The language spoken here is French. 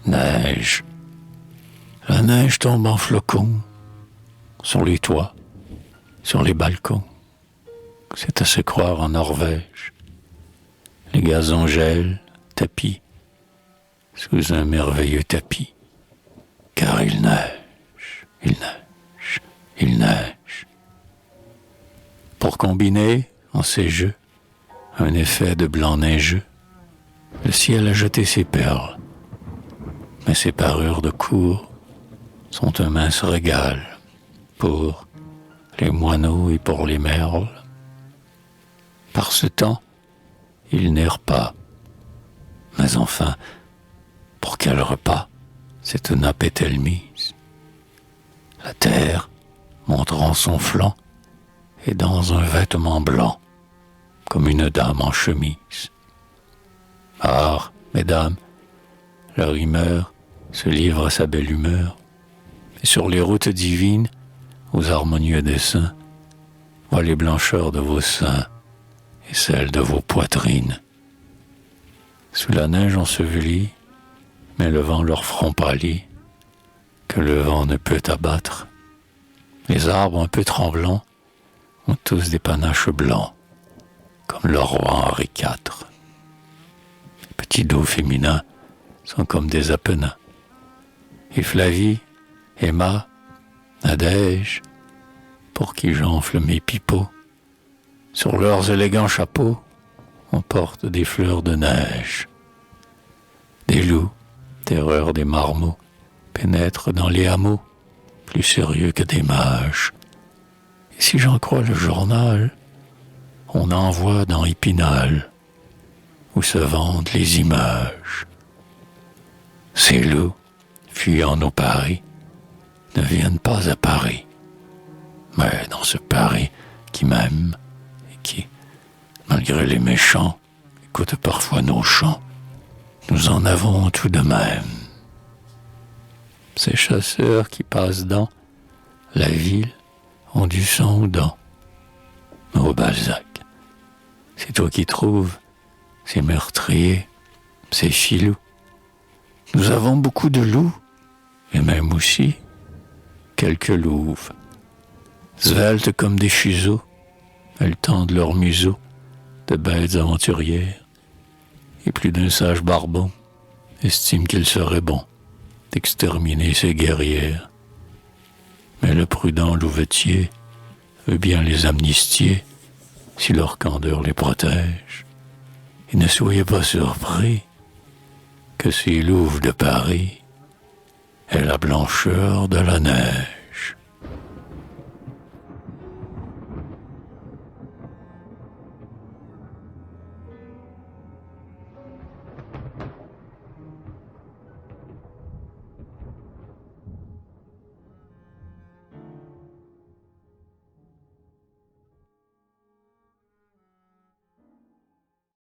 Neige. La neige tombe en flocons sur les toits, sur les balcons. C'est à se croire en Norvège. Les gazons gèlent, tapis, sous un merveilleux tapis. Car il neige, il neige, il neige. Pour combiner, en ces jeux, un effet de blanc neigeux, le ciel a jeté ses perles. Mais ces parures de cour sont un mince régal pour les moineaux et pour les merles. Par ce temps, ils n'errent pas. Mais enfin, pour quel repas cette nappe est-elle mise? La terre, montrant son flanc, est dans un vêtement blanc, comme une dame en chemise. Ah, mesdames, le rimeur se livre à sa belle humeur, et sur les routes divines, aux harmonieux dessins, voit les blancheurs de vos seins et celles de vos poitrines. Sous la neige ensevelie, mais le vent leur front pâlit, que le vent ne peut abattre. Les arbres un peu tremblants ont tous des panaches blancs, comme leur roi Henri IV. Les petits dos féminins sont comme des apennins. Et Flavie, Emma, Nadège, pour qui j'enfle mes pipeaux, sur leurs élégants chapeaux, on porte des fleurs de neige. Des loups, terreur des marmots, pénètrent dans les hameaux, plus sérieux que des mages. Et si j'en crois le journal, on envoie dans Épinal, où se vendent les images. Ces loups, fuyant nos paris, ne viennent pas à Paris, mais dans ce Paris qui m'aime et qui, malgré les méchants, écoute parfois nos chants, nous en avons tout de même. Ces chasseurs qui passent dans la ville ont du sang aux dents. Ô Balzac, c'est toi qui trouves ces meurtriers, ces filous. Nous avons beaucoup de loups, et même aussi quelques louves. Sveltes comme des fuseaux, elles tendent leurs museaux de bêtes aventurières, et plus d'un sage barbon estime qu'il serait bon d'exterminer ces guerrières. Mais le prudent louvetier veut bien les amnistier si leur candeur les protège. Et ne soyez pas surpris que ces louves de Paris aient la blancheur de la neige.